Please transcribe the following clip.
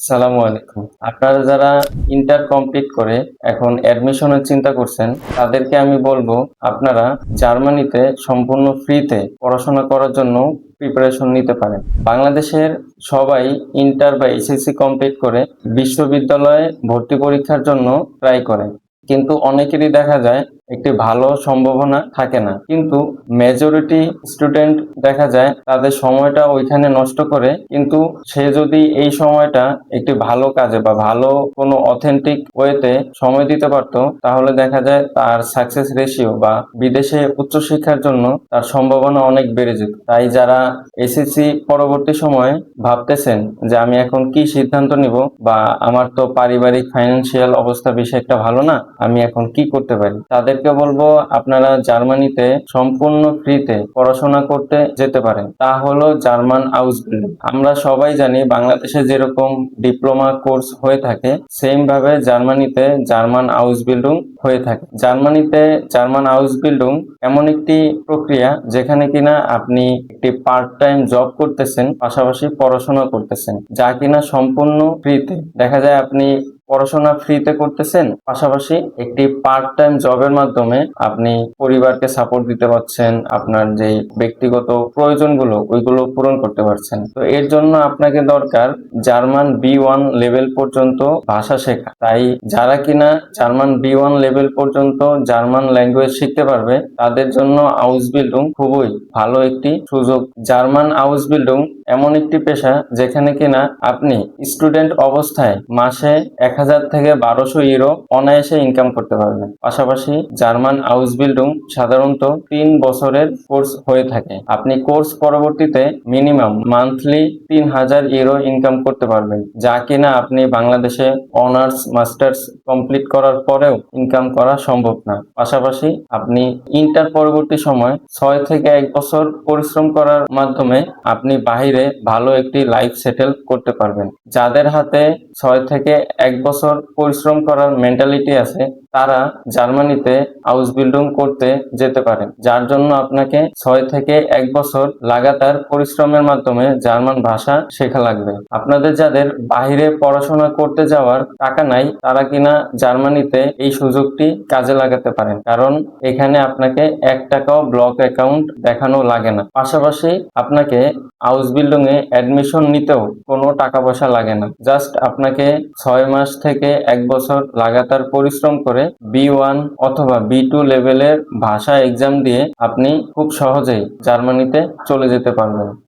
সালামু আলাইকুম। আপনারা যারা ইন্টার কমপ্লিট করে এখন অ্যাডমিশনের চিন্তা করছেন, তাদেরকে আমি বলবো আপনারা জার্মানিতে সম্পূর্ণ ফ্রিতে পড়াশোনা করার জন্য প্রিপারেশন নিতে পারেন। বাংলাদেশের সবাই ইন্টার বা এইচএসসি কমপ্লিট করে বিশ্ববিদ্যালয়ে ভর্তি পরীক্ষার জন্য ট্রাই করে, কিন্তু অনেকেরই দেখা যায় একটি ভালো সম্ভাবনা থাকে না। কিন্তু মেজরিটি স্টুডেন্ট দেখা যায় তাদের সময়টা ওইখানে নষ্ট করে, কিন্তু সে যদি এই সময়টা একটি ভালো কাজে বা ভালো কোনো অথেন্টিক ওয়েতে সময় দিতে পারতো, তাহলে দেখা যায় তার সাকসেস রেশিও বা বিদেশে উচ্চশিক্ষার জন্য তার সম্ভাবনা অনেক বেড়ে যেত। তাই যারা এসএসসি পরবর্তী সময়ে ভাবতেছেন যে আমি এখন কি সিদ্ধান্ত নিব, বা আমার তো পারিবারিক ফাইন্যান্সিয়াল অবস্থা বেশি একটা ভালো না, আমি এখন কি করতে পারি, তাদেরকে বলবো আপনারা জার্মানিতে সম্পূর্ণ ফ্রিতে পড়াশোনা করতে যেতে পারেন। তা হলো জার্মান আউসবিল্ডিং। আমরা সবাই জানি বাংলাদেশে যেরকম ডিপ্লোমা কোর্স হয়ে থাকে, সেম ভাবে জার্মানিতে জার্মান আউসবিল্ডিং হয়ে থাকে। জার্মানিতে জার্মান আউসবিল্ডিং এমন একটি প্রক্রিয়া যেখানে কিনা আপনি একটি পার্ট টাইম জব করতেছেন, পাশাপাশি পড়াশোনা করতেছেন, যা কিনা সম্পূর্ণ ফ্রিতে। দেখা যায় আপনি পড়াশোনা ফ্রিতে করতেছেন, পাশাপাশি একটি পার্ট টাইম জবের মাধ্যমে আপনি পরিবারকে সাপোর্ট দিতে পারছেন, আপনার যে ব্যক্তিগত প্রয়োজনগুলো ওইগুলো পূরণ করতে পারছেন। তো এর জন্য আপনাকে দরকার জার্মান B1 লেভেল পর্যন্ত ভাষা শেখা। তাই যারা কিনা জার্মান B1 লেভেল পর্যন্ত জার্মান ল্যাঙ্গুয়েজ শিখতে পারবে, তাদের জন্য আউসবিল্ডিং খুবই ভালো একটি সুযোগ। জার্মান আউসবিল্ডিং এমন একটি পেশা যেখানে কিনা আপনি স্টুডেন্ট অবস্থায় মাসে 1000 থেকে 1200 ইউরো অনায়াসে ইনকাম করতে পারবেন। পাশাপাশি জার্মান আউসবিল্ডিং সাধারণত 3 বছরের কোর্স হয়ে থাকে। আপনি কোর্স পরবর্তীতে মিনিমাম মান্থলি 3000 ইউরো ইনকাম করতে পারবেন, যা কিনা আপনি বাংলাদেশে অনার্স মাস্টার্স কমপ্লিট করার পরেও ইনকাম করা সম্ভব না। পাশাপাশি আপনি ইন্টার পরবর্তী সময় 6 থেকে 1 বছর পরিশ্রম করার মাধ্যমে আপনি বাহিরে ভালো একটি লাইফ সেটেল করতে পারবেন। যাদের হাতে 6 থেকে 1 বছর পরিশ্রম করার মেন্টালিটি আছে, তারা জার্মানিতে আউসবিল্ডিং করতে যেতে পারেন, যার জন্য আপনাকে 6 থেকে 1 বছর লাগাতার পরিশ্রমের মাধ্যমে জার্মান ভাষা শেখা লাগবে। আপনাদের যাদের বাহিরে পড়াশোনা করতে যাওয়ার টাকা নাই, তারা কিনা জার্মানিতে এই সুযোগটি কাজে লাগাতে পারেন, কারণ এখানে আপনাকে 1 টাকাও ব্লক অ্যাকাউন্ট দেখানো লাগে না। পাশাপাশি আপনাকে আউসবিল্ডিং এ অ্যাডমিশন নিতেও কোনো টাকা পয়সা লাগে না। জাস্ট আপনাকে 6 মাস থেকে 1 বছর লাগাতার পরিশ্রম করে B1 অথবা B2 লেভেলের ভাষা এক্সাম দিয়ে আপনি খুব সহজেই জার্মানিতে চলে যেতে পারবেন।